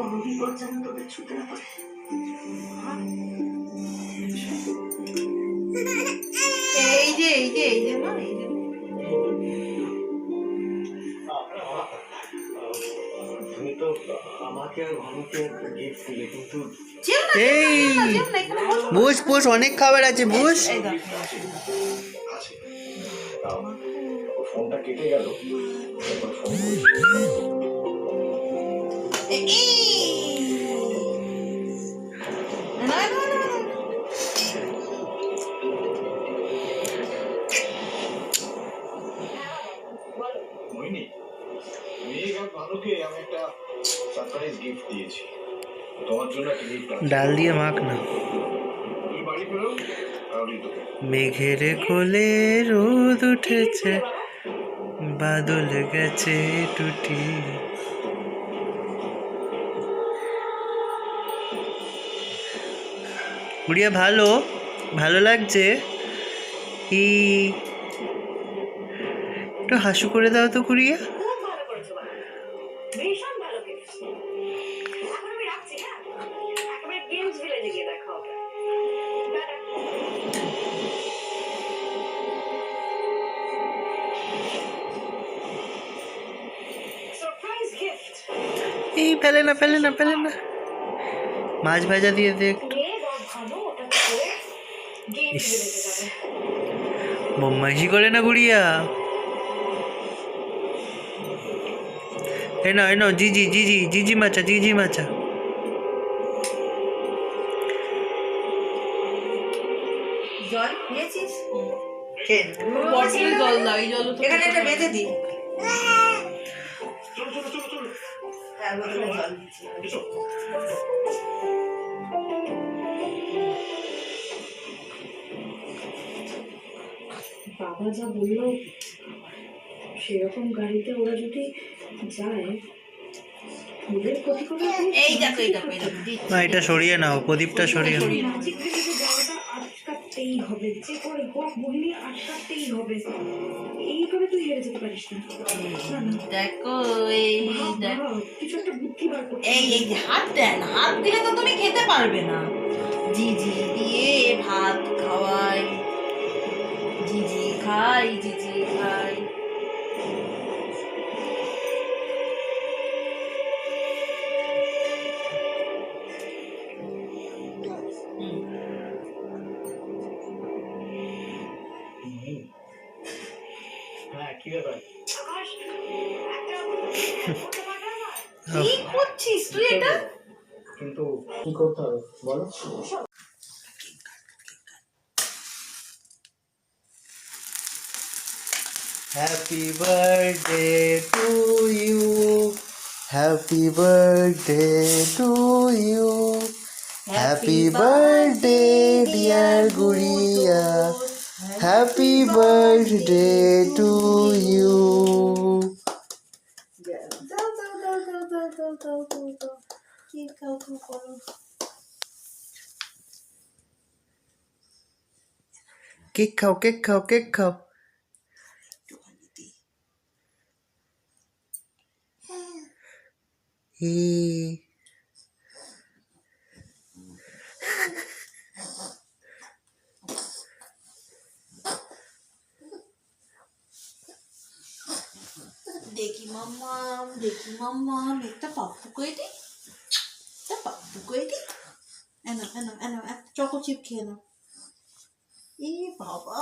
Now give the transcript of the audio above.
কোনোদিন করছেন তোদের ছুটে পড়ে এই যে না এই যে তুমি তো আমাকে আর ভানুকে গিফট দিলে কিন্তু বুঝ বুঝ অনেক খাবার আছে বুঝ ফোনটা কেটে গেল ডাল দিয়ে মাখ না মেঘের কোলে রোদ উঠেছে বাদল গেছে টুটি গুড়িয়া ভালো ভালো লাগছে একটু হাসু করে দাও তো গুড়িয়া এই ফেলে না মাছ ভাজা দিয়ে দে একটু বদমাইশি করে না গুড়িয়া এই নাও জিজি মাচা জল খেয়েছিস জল দাও এই জল এখানে একটা বেঁধে দি বাবা যা বললো সেরকম গাড়িতে ওরা যদি যায় ওদের ক্ষতি করে এই দেখো এটা সরিয়ে নাও প্রদীপটা সরিয়ে নাও আটকাতেই হবে যে করে হোক বললি আটকাতেই হবে এইভাবে তুই হেরে যেতে পারিস না দেখো কিছু একটা বুদ্ধি বার করতে এই হাত দেন হাত দিলে তো তুমি খেতে পারবে না জিজি দিয়ে ভাত খাওয়াই জিজি খাই কি করছিস তুই এটা কিন্তু কি করতে হবে বলো Happy birthday to you. Happy birthday to you. Happy birthday dear Guria. Happy birthday to you. Cake খাও দেখি মাম্মাম একটা পাপ্পু করে দি এনো চকো চিপ খেয়ে নাও বাবা